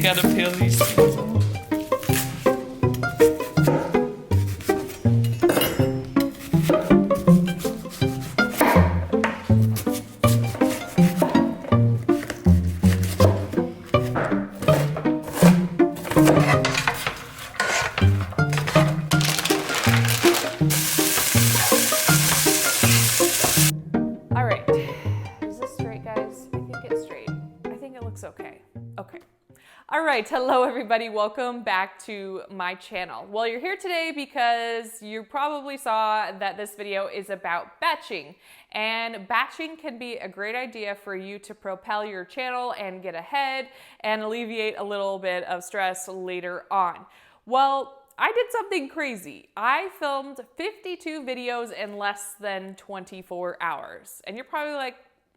gotta peel these things off. All right, hello everybody, welcome back to my channel. Well, you're here today because you probably saw that this video is about batching. And batching can be a great idea for you to propel your channel and get ahead and alleviate a little bit of stress later on. Well, I did something crazy. I filmed 52 videos in less than 24 hours. And you're probably like,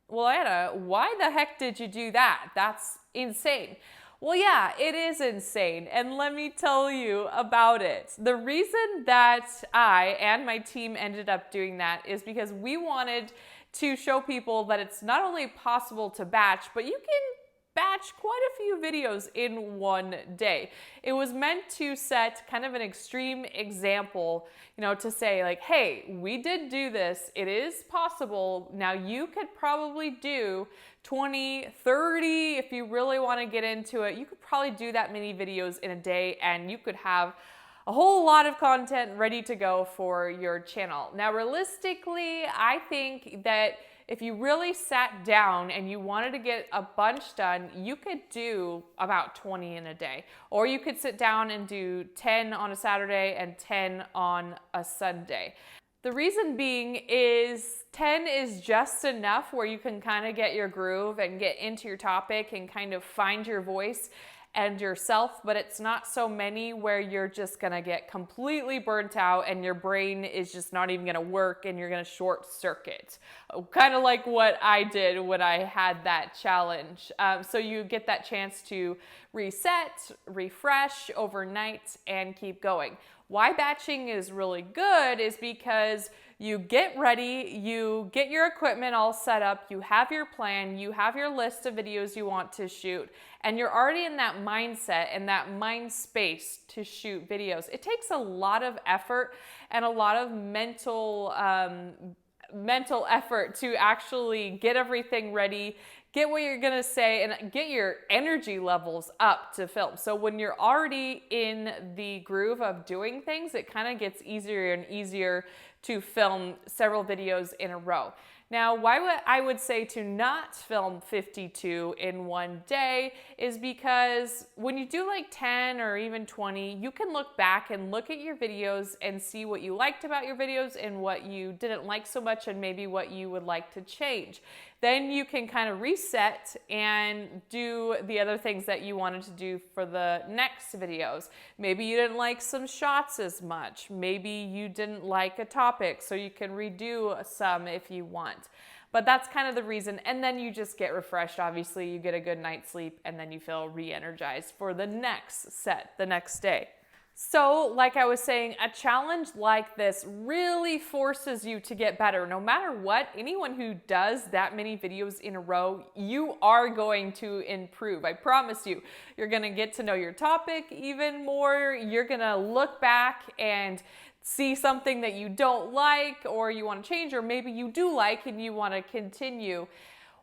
well, Anna, why the heck did you do that? That's insane. Well, yeah, it is insane, and let me tell you about it. The reason that I and my team ended up doing that is because we wanted to show people that it's not only possible to batch, but you can batch quite a few videos in one day. It was meant to set kind of an extreme example, to say like, hey, we did do this. It is possible. Now you could probably do 20, 30, if you really want to get into it, you could probably do that many videos in a day and you could have a whole lot of content ready to go for your channel. Now, realistically, I think that if you really sat down and you wanted to get a bunch done, you could do about 20 in a day. Or you could sit down and do 10 on a Saturday and 10 on a Sunday. The reason being is 10 is just enough where you can kind of get your groove and get into your topic and kind of find your voice and yourself, but it's not so many where you're just gonna get completely burnt out and your brain is just not even gonna work and you're gonna short circuit. Kind of like what I did when I had that challenge. So you get that chance to reset, refresh overnight, and keep going. Why batching is really good is because you get ready, you get your equipment all set up, you have your plan, you have your list of videos you want to shoot, and you're already in that mindset and that mind space to shoot videos. It takes a lot of effort and a lot of mental effort to actually get everything ready, get what you're gonna say, and get your energy levels up to film. So when you're already in the groove of doing things, it kind of gets easier and easier to film several videos in a row. Now, why I would say to not film 52 in one day is because when you do like 10 or even 20, you can look back and look at your videos and see what you liked about your videos and what you didn't like so much and maybe what you would like to change. Then you can kind of reset and do the other things that you wanted to do for the next videos. Maybe you didn't like some shots as much. Maybe you didn't like a topic, so you can redo some if you want. But that's kind of the reason. And then you just get refreshed. Obviously, you get a good night's sleep and then you feel re-energized for the next set, the next day. So, like I was saying, a challenge like this really forces you to get better. No matter what, anyone who does that many videos in a row, you are going to improve. I promise you. You're going to get to know your topic even more. You're going to look back and see something that you don't like or you want to change, or maybe you do like and you want to continue.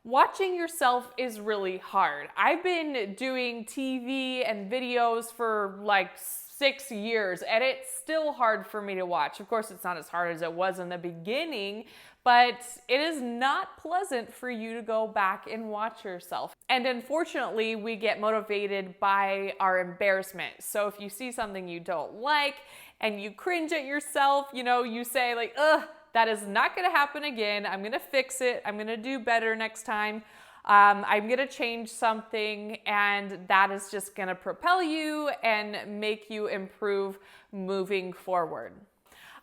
Watching yourself is really hard. I've been doing TV and videos for like 6 years and it's still hard for me to watch. Of course, it's not as hard as it was in the beginning, but it is not pleasant for you to go back and watch yourself. And unfortunately, we get motivated by our embarrassment. So if you see something you don't like and you cringe at yourself, you say like, ugh, that is not gonna happen again. I'm gonna fix it. I'm gonna do better next time. I'm gonna change something, and that is just gonna propel you and make you improve moving forward.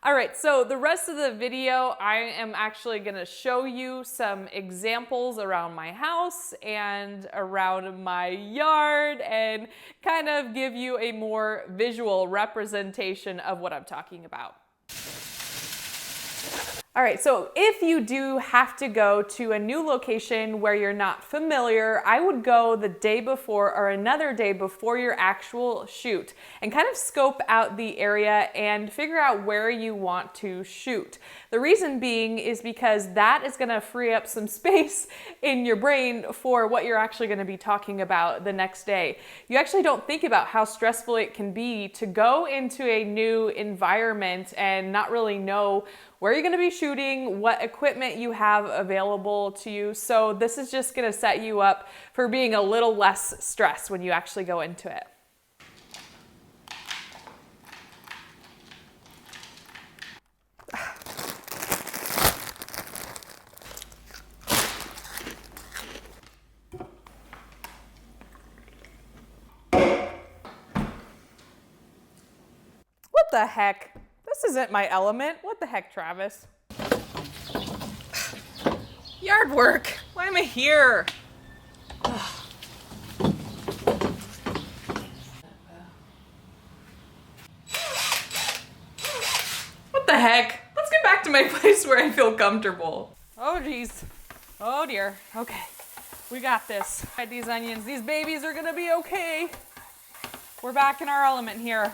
All right, so the rest of the video, I am actually gonna show you some examples around my house and around my yard and kind of give you a more visual representation of what I'm talking about. All right, so if you do have to go to a new location where you're not familiar, I would go the day before or another day before your actual shoot and kind of scope out the area and figure out where you want to shoot. The reason being is because that is gonna free up some space in your brain for what you're actually gonna be talking about the next day. You actually don't think about how stressful it can be to go into a new environment and not really know where you're gonna be shooting, what equipment you have available to you. So this is just gonna set you up for being a little less stressed when you actually go into it. What the heck? This isn't my element. What the heck, Travis? Yard work. Why am I here? What the heck? Let's get back to my place where I feel comfortable. Oh geez. Oh dear. Okay. We got this. These onions, these babies are gonna be okay. We're back in our element here.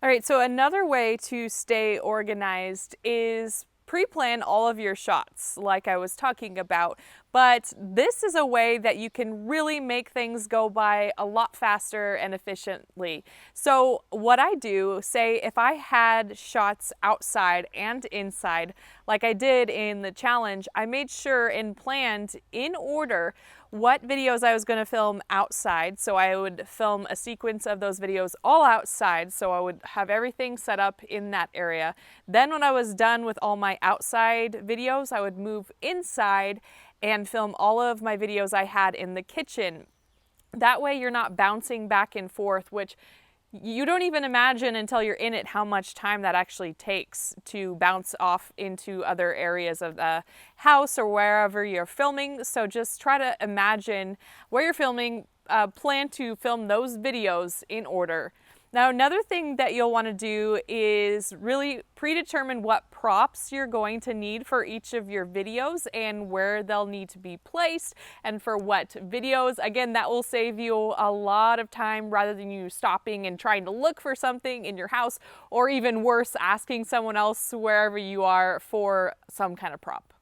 All right, so another way to stay organized is pre-plan all of your shots, like I was talking about. But this is a way that you can really make things go by a lot faster and efficiently. So what I do, say if I had shots outside and inside, like I did in the challenge, I made sure and planned in order what videos I was going to film outside. So I would film a sequence of those videos all outside. So I would have everything set up in that area. Then when I was done with all my outside videos, I would move inside and film all of my videos I had in the kitchen. That way you're not bouncing back and forth, which you don't even imagine until you're in it how much time that actually takes to bounce off into other areas of the house or wherever you're filming. So just try to imagine where you're filming, plan to film those videos in order. Now, another thing that you'll want to do is really predetermine what props you're going to need for each of your videos and where they'll need to be placed and for what videos. Again, that will save you a lot of time rather than you stopping and trying to look for something in your house, or even worse, asking someone else wherever you are for some kind of prop.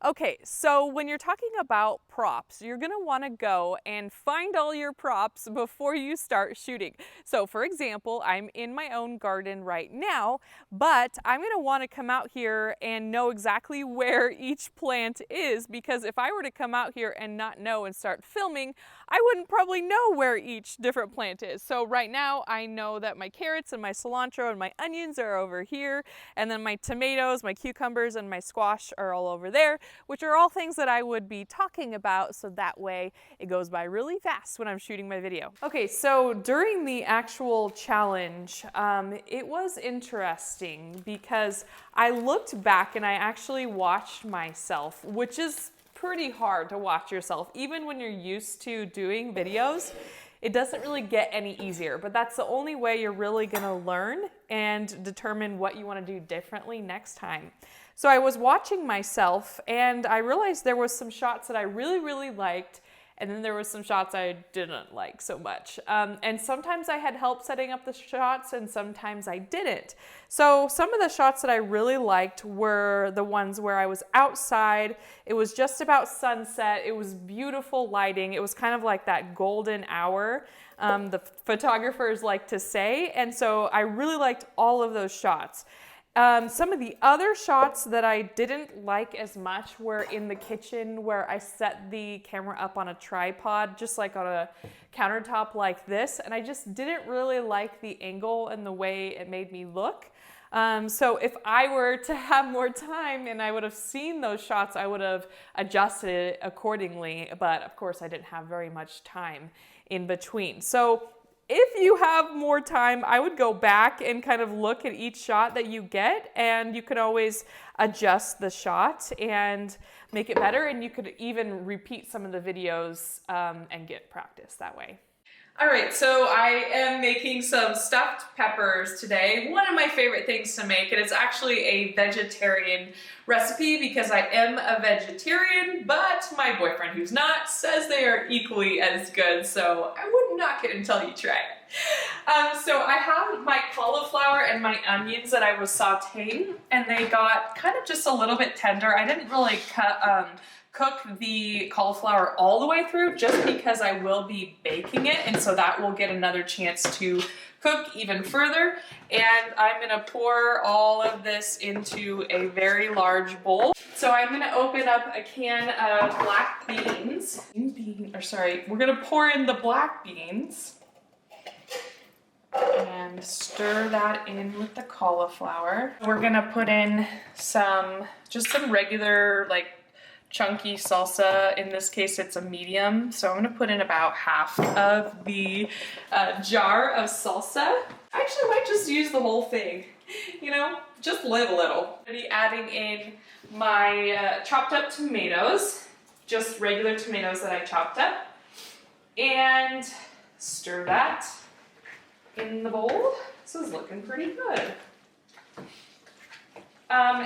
Okay, so when you're talking about props, you're gonna wanna go and find all your props before you start shooting. So for example, I'm in my own garden right now, but I'm gonna wanna come out here and know exactly where each plant is, because if I were to come out here and not know and start filming, I wouldn't probably know where each different plant is. So right now I know that my carrots and my cilantro and my onions are over here, and then my tomatoes, my cucumbers, and my squash are all over there, which are all things that I would be talking about, so that way it goes by really fast when I'm shooting my video. Okay, so during the actual challenge, it was interesting because I looked back and I actually watched myself, which is pretty hard to watch yourself. Even when you're used to doing videos, it doesn't really get any easier, but that's the only way you're really gonna learn and determine what you wanna do differently next time. So I was watching myself and I realized there was some shots that I really liked, and then there was some shots I didn't like so much. And sometimes I had help setting up the shots and sometimes I didn't. So some of the shots that I really liked were the ones where I was outside. It was just about sunset. It was beautiful lighting. It was kind of like that golden hour, the photographers like to say. And so I really liked all of those shots. Some of the other shots that I didn't like as much were in the kitchen, where I set the camera up on a tripod, just like on a countertop like this, and I just didn't really like the angle and the way it made me look. So if I were to have more time and I would have seen those shots, I would have adjusted it accordingly, but of course I didn't have very much time in between. So if you have more time, I would go back and kind of look at each shot that you get, and you could always adjust the shot and make it better, and you could even repeat some of the videos and get practice that way. All right, so I am making some stuffed peppers today. One of my favorite things to make, and it's actually a vegetarian recipe because I am a vegetarian, but my boyfriend, who's not, says they are equally as good, so I wouldn't knock it until you try it. So I have my cauliflower and my onions that I was sauteing, and they got kind of just a little bit tender. I didn't really cook the cauliflower all the way through just because I will be baking it, and so that will get another chance to cook even further. And I'm gonna pour all of this into a very large bowl. So I'm gonna open up a can of black beans. We're gonna pour in the black beans and stir that in with the cauliflower. We're gonna put in just some regular, like, chunky salsa. In this case, it's a medium. So I'm gonna put in about half of the jar of salsa. Actually, I might just use the whole thing, you know, just live a little. I'm gonna be adding in my chopped up tomatoes, just regular tomatoes that I chopped up, and stir that in the bowl. This is looking pretty good.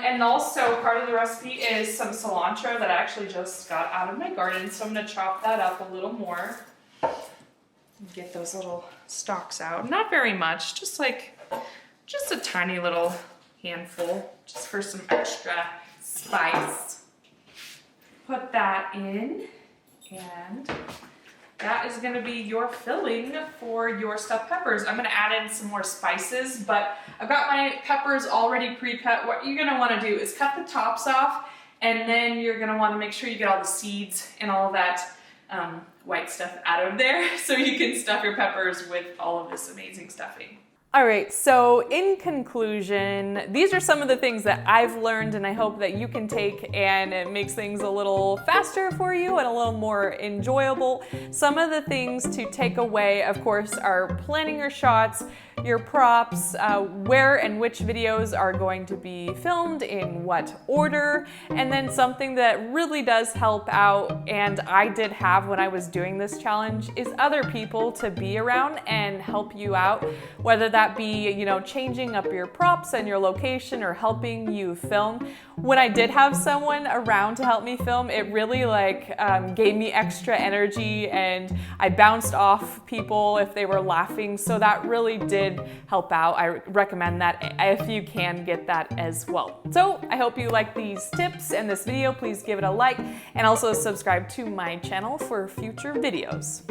And also part of the recipe is some cilantro that I actually just got out of my garden, so I'm gonna chop that up a little more. Get those little stalks out. Not very much, just a tiny little handful, just for some extra spice. Put that in, and that is gonna be your filling for your stuffed peppers. I'm gonna add in some more spices, but I've got my peppers already pre-cut. What you're gonna wanna do is cut the tops off, and then you're gonna wanna make sure you get all the seeds and all that white stuff out of there so you can stuff your peppers with all of this amazing stuffing. All right, so in conclusion, these are some of the things that I've learned, and I hope that you can take, and it makes things a little faster for you and a little more enjoyable. Some of the things to take away, of course, are planning your shots, your props, where and which videos are going to be filmed, in what order, and then something that really does help out, and I did have when I was doing this challenge, is other people to be around and help you out, whether that be, you know, changing up your props and your location or helping you film. When I did have someone around to help me film, it really gave me extra energy, and I bounced off people if they were laughing, so that really did help out. I recommend that if you can get that as well. So I hope you like these tips and this video. Please give it a like and also subscribe to my channel for future videos.